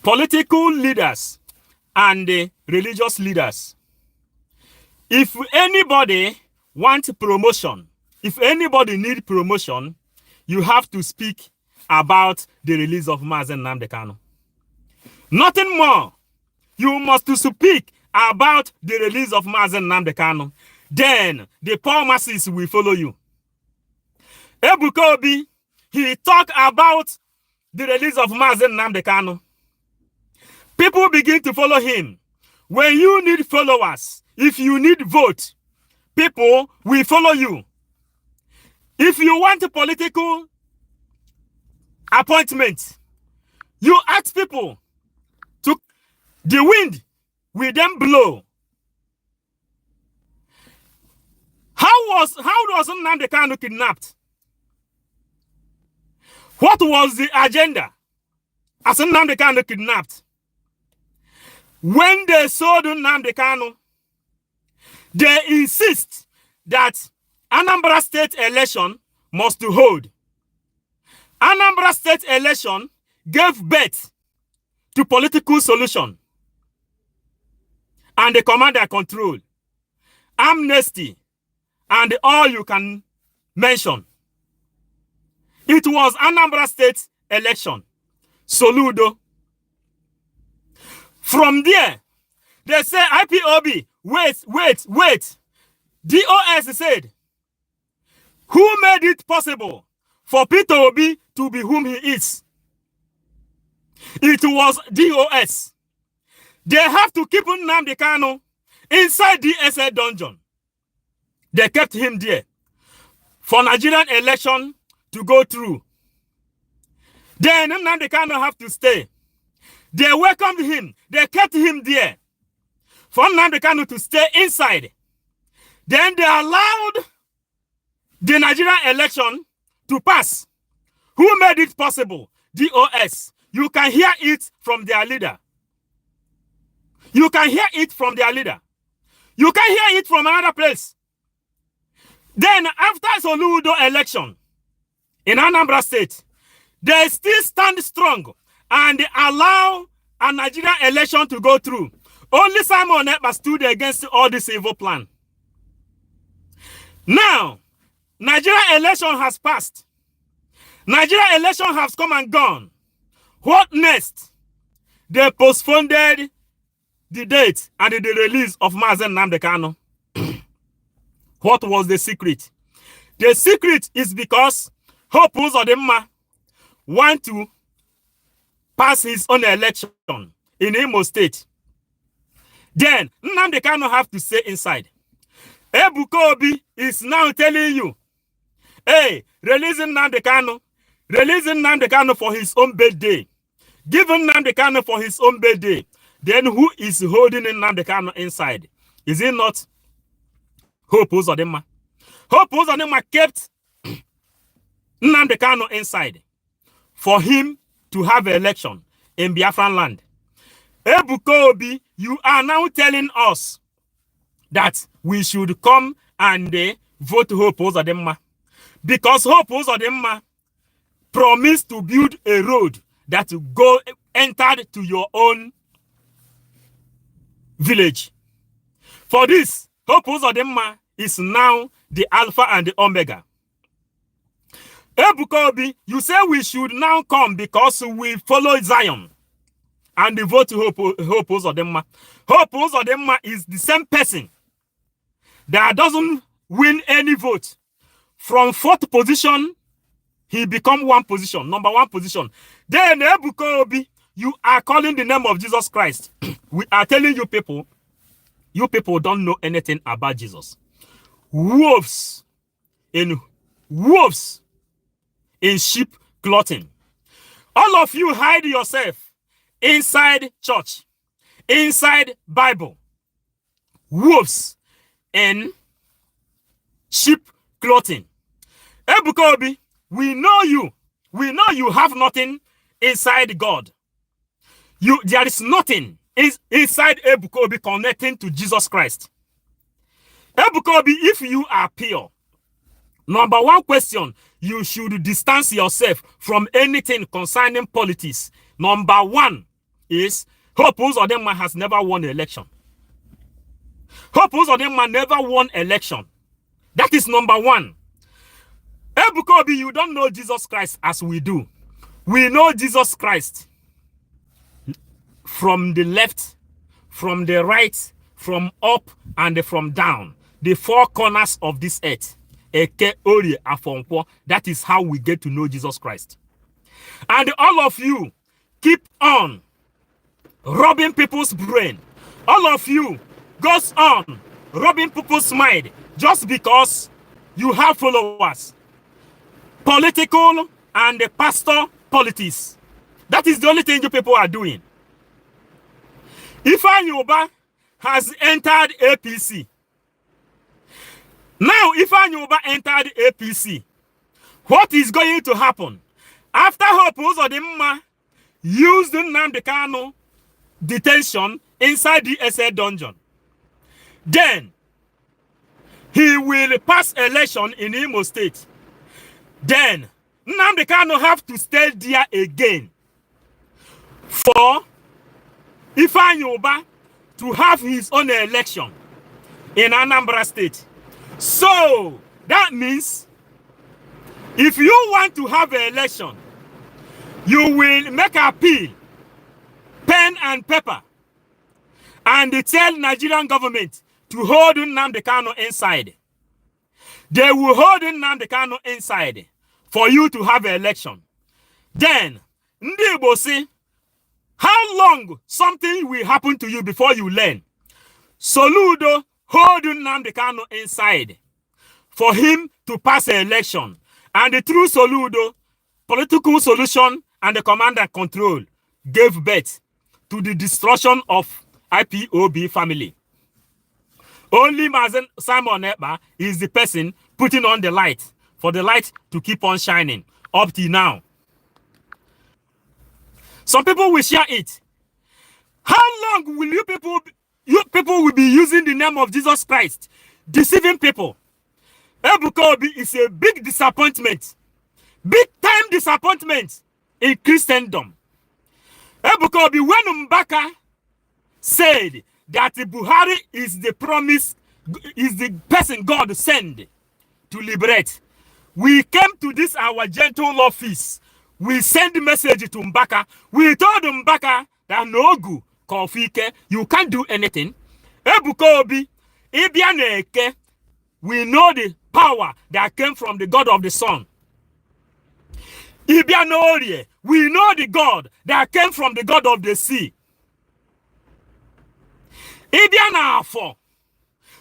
political leaders and religious leaders. If anybody wants promotion, if anybody needs promotion, you have to speak about the release of Mazen Nnamdi Kanu. Nothing more. You must speak about the release of Mazen Nnamdi Kanu. Then the poor masses will follow you. Ebuka Obi, he talked about the release of Mazen Nnamdi Kanu. People begin to follow him. When you need followers, if you need vote, people will follow you. If you want a political appointment, you ask people to, the wind will then blow. How was Nnamdi Kanu kidnapped? What was the agenda as Nnamdi Kanu kidnapped? When they sold Nnamdi Kanu, they insist that Anambra State election must hold. Anambra State election gave birth to political solution and the command and control, amnesty, and all you can mention. It was Anambra State election. Soludo. From there, they say IPOB, wait. DOS said, who made it possible for Peter Obi to be whom he is? It was DOS. They have to keep Nnamdi Kanu inside the DSA dungeon. They kept him there for Nigerian election to go through. Then Nnamdi Kanu have to stay. They welcomed him. They kept him there for Nnamdi Kanu to stay inside. Then they allowed the Nigerian election to pass. Who made it possible? DOS. You can hear it from their leader. You can hear it from their leader. You can hear it from another place. Then after Soludo election in Anambra State, they still stand strong and allow a Nigerian election to go through. Only Simon Ekpa stood against all this evil plan. Now, Nigerian election has passed. Nigerian election has come and gone. What next? They postponed the date and the release of Mazen Nnamdi Kanu. What was the secret? The secret is because Hope Uzodimma want to pass his own election in Imo State. Then Nnamdi Kanu have to stay inside. Ebuka Obi is now telling you, hey, releasing Nnamdi Kanu for his own birthday. Giving Nnamdi Kanu for his own birthday. Then who is holding Nnamdi Kanu inside? Is it not Hope Uzodimma? Hope Uzodimma kept Nnamdi Kanu inside for him to have an election in Biafran land. Ebuka Obi, you are now telling us that we should come and vote Hope Uzodimma, because Hope Uzodimma promised to build a road that will entered to your own village. For this, Hope Uzodimma is now the Alpha and the Omega. Ebuka Obi, you say we should now come because we follow Zion and vote Hope Uzodimma. Hope Uzodimma is the same person that doesn't win any vote. From 4th position, he become 1 position, number 1 position. Then Ebuka Obi, you are calling the name of Jesus Christ. We are telling you people don't know anything about Jesus. Wolves in sheep clothing. All of you hide yourself inside church, inside Bible. Wolves in sheep clothing. Ebuka Obi, we know you. We know you have nothing inside God. There is nothing inside Ebuka Obi connecting to Jesus Christ. Ebuka Obi, if you are pure, number 1 question, you should distance yourself from anything concerning politics. Number 1, is Hope Uzodinma has never won an election. Hope Uzodinma never won election. That is number one. Ebuka Obi, you don't know Jesus Christ as we do. We know Jesus Christ from the left, from the right, from up, and from down. The four corners of this earth. Eke, Ori, Afonkwo. That is how we get to know Jesus Christ. And all of you keep on robbing people's brain. All of you goes on robbing people's mind just because you have followers. Political and the pastor politics. That is the only thing you people are doing. Ifeanyi Uba has entered APC. Now, Ifeanyi Uba entered APC. What is going to happen? After Hope Uzodinma used Nnamdi Kanu detention inside the SA dungeon, then he will pass election in Imo State. Then Nnamdi Kanu have to stay there again for Ifeanyi Uba to have his own election in Anambra State. So that means if you want to have an election, you will make an appeal, pen and paper, and tell Nigerian government to hold Nnamdi Kanu inside. They will hold Nnamdi Kanu inside for you to have an election. Then, Ndi Igbo say, how long something will happen to you before you learn? Soludo hold Nnamdi Kanu inside for him to pass an election. And through Soludo, political solution and the command and control gave birth to the destruction of IPOB family. Only Mazen Simon Ekpa is the person putting on the light for the light to keep on shining up till now. Some people will share it. How long will you people will be using the name of Jesus Christ, deceiving people? Ebuka Obi is a big disappointment, big time disappointment in Christendom. Ebuka Obi, when Mbaka said that Buhari is the promise, is the person God sent to liberate, we came to this our gentle office. We send the message to Mbaka. We told Mbaka that no good, Kofike, you can't do anything. Ebuka Obi, Ibianeke, we know the power that came from the God of the sun. Ibianorie, we know the God that came from the God of the sea. Ibianafo,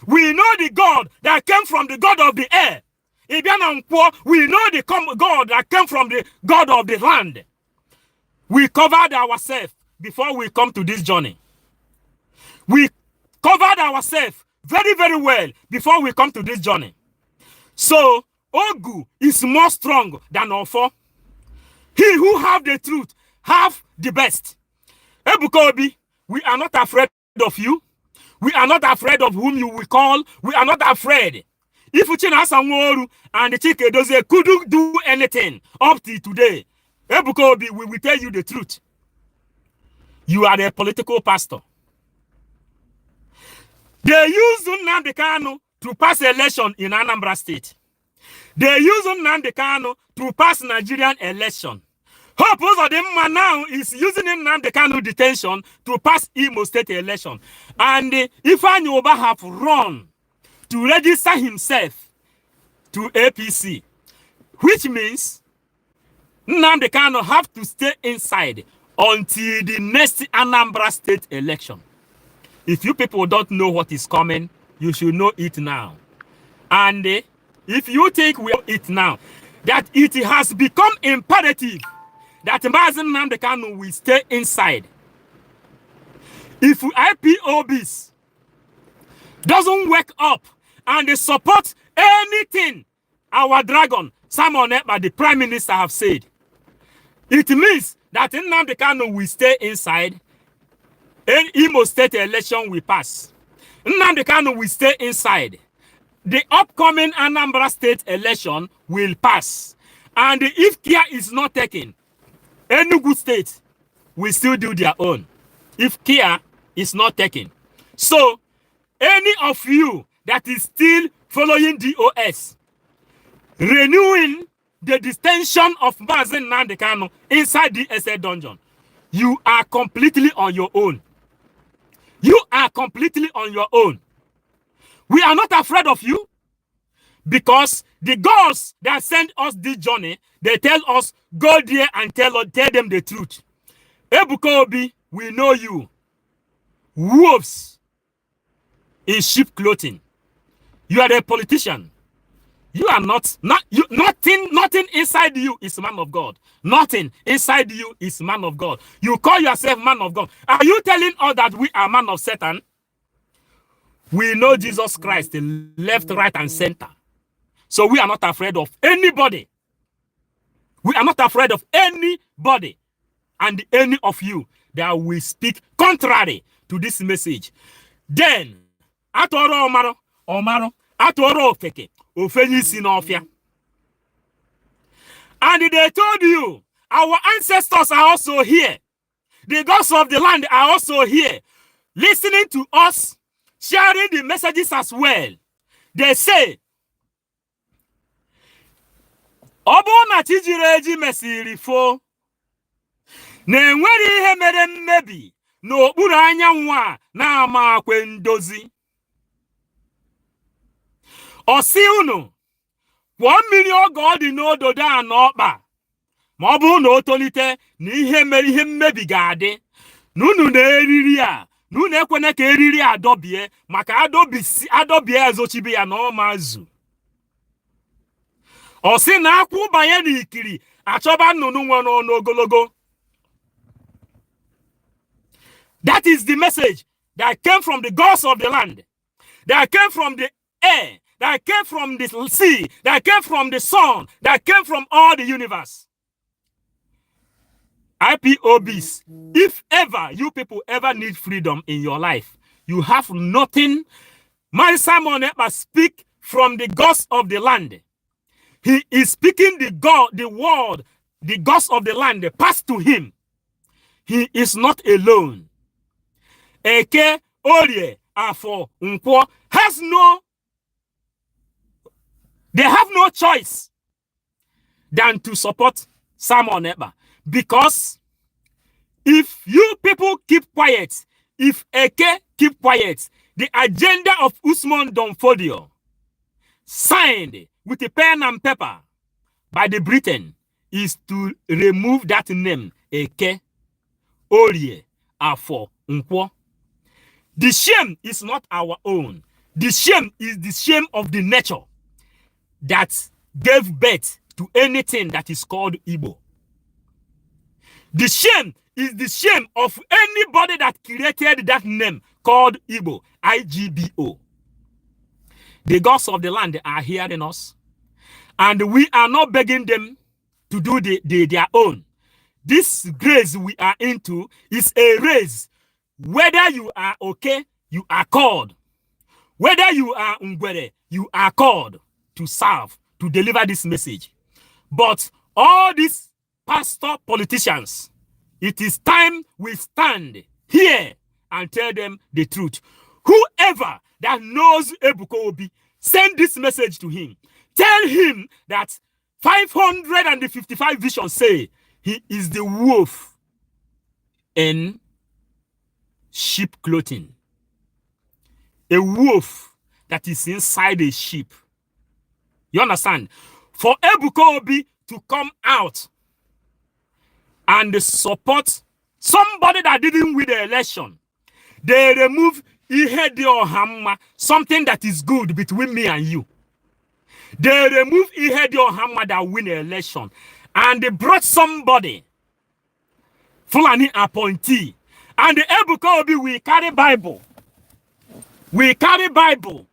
we know the God that came from the God of the air. Ibianankwo, we know the God that came from the God of the land. We covered ourselves before we come to this journey. We covered ourselves very, very well before we come to this journey. So, Ogu is more strong than Ofo. He who have the truth, have the best. Ebuka Obi, we are not afraid of you. We are not afraid of whom you will call. We are not afraid. If Uchenna Sanwo-Olu and the Chike Edozie couldn't do anything up to today, Ebuka Obi, we will tell you the truth. You are a political pastor. They used Nnamdi Kanu to pass election in Anambra State. They used Nnamdi Kanu to pass Nigerian election. Hope Uzodinma now is using Nnamdi Kanu detention to pass Imo State election. And Ifeanyi Uba have run to register himself to APC, which means Nnamdi Kanu have to stay inside until the next Anambra State election. If you people don't know what is coming, you should know it now. And if you think we know it now, that it has become imperative that Mazen Nnamdi Kanu will stay inside. If IPOBs doesn't wake up and they support anything our dragon, Simon Ekpa, the Prime Minister, have said, it means that Nnamdi Kanu will stay inside. Imo State election will pass. Nnamdi Kanu will stay inside. The upcoming Anambra State election will pass. And if care is not taken, Enugu State will still do their own. if care is not taken. So, any of you that is still following DOS, renewing the detention of Mazen Nandekano inside the SA dungeon, you are completely on your own. You are completely on your own. We are not afraid of you because the gods that send us this journey, they tell us, go there and tell them the truth. Ebuka Obi, we know you. Wolves in sheep clothing. You are a politician. You are nothing inside you is man of God. Nothing inside you is man of God. You call yourself man of God. Are you telling us that we are man of Satan? We know Jesus Christ, left, right, and center. So we are not afraid of anybody. We are not afraid of anybody and any of you that will speak contrary to this message. Then, atoro omaro, atoro ofeke. And they told you, our ancestors are also here. The gods of the land are also here, listening to us, sharing the messages as well. They say, Obona tijireji mesiri fo. Na-enwere ihe mere mmebi n'okpuru anyanwụ a na-ama akwe ndozi. Osi unu, kwụọ mmiri oge ọ dị n'ododo a n'ọkpa, ma ọ bụrụ na o tolite na ihe mere ihe mmebi ga-adị. N'unu na-eriri a, n'unu ekwene ka eriri adọbie, maka adọbie ezochibi ya na ọmazu. Osi na akwụ banye n'ikiri, achọba nnụnụ nwe n'ọnụ ogologo. That is the message that came from the gods of the land, that came from the air, that came from the sea, that came from the sun, that came from all the universe. IPOBs, if ever you people ever need freedom in your life, you have nothing. My Simon Eber speak from the gods of the land. He is speaking the word, the gods of the land pass to him. He is not alone. Eke, Orie, Afo, Nkwo they have no choice than to support Simon Eber. Because if you people keep quiet, if Eke keep quiet, the agenda of Usman Donfodio, signed with a pen and paper by the Britain, is to remove that name, Eke, Orie, Afo, Nkwo. The shame is not our own. The shame is the shame of the nature that gave birth to anything that is called Igbo. The shame is the shame of anybody that created that name called Igbo, IGBO. The gods of the land are hearing us, and we are not begging them to do their own. This grace we are into is a race. Whether you are okay, you are called. Whether you are Ngwere, you are called to serve, to deliver this message. But all these pastor politicians, it is time we stand here and tell them the truth. Whoever that knows Ebuka Obi, send this message to him. Tell him that 555 visions say he is the wolf in sheep clothing. A wolf that is inside a sheep. You understand? For Ebuka Obi to come out and support somebody that didn't win the election, they remove Ihedi Ohamma, something that is good between me and you. They remove Ihedi Ohamma that win the election, and they brought somebody, Fulani appointee. And the Ebuka Obi will carry Bible. We carry Bible,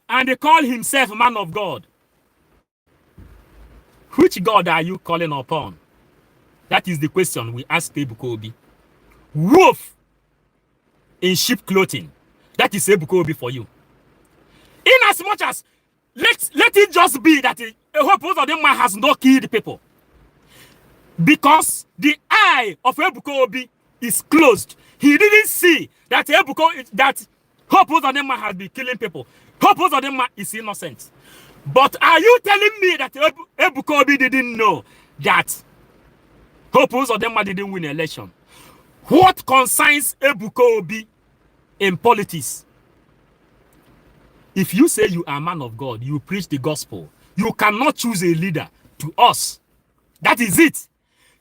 and they call himself man of God. Which God are you calling upon? That is the question we ask Ebuka Obi. Wolf in sheep clothing. That is Ebuka Obi for you. In as much as let it just be that a whole part of them has not killed people. Because the eye of Ebuka Obi is closed. He didn't see that that Hope Uzodinma has been killing people. Hope Uzodinma is innocent. But are you telling me that Ebuka Obi didn't know that Hope Uzodinma didn't win election? What concerns Ebuka Obi in politics? If you say you are a man of God, you preach the gospel, you cannot choose a leader to us. That is it.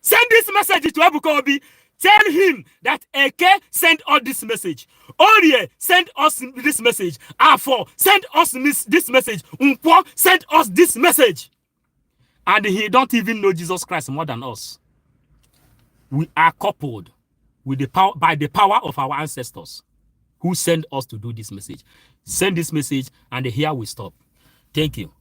Send this message to Ebuka Obi. Tell him that Eke sent us this message. Orie sent us this message. Afo sent us this message. Nkwo sent us this message. And he don't even know Jesus Christ more than us. We are coupled with the power, by the power of our ancestors who sent us to do this message. Send this message and here we stop. Thank you.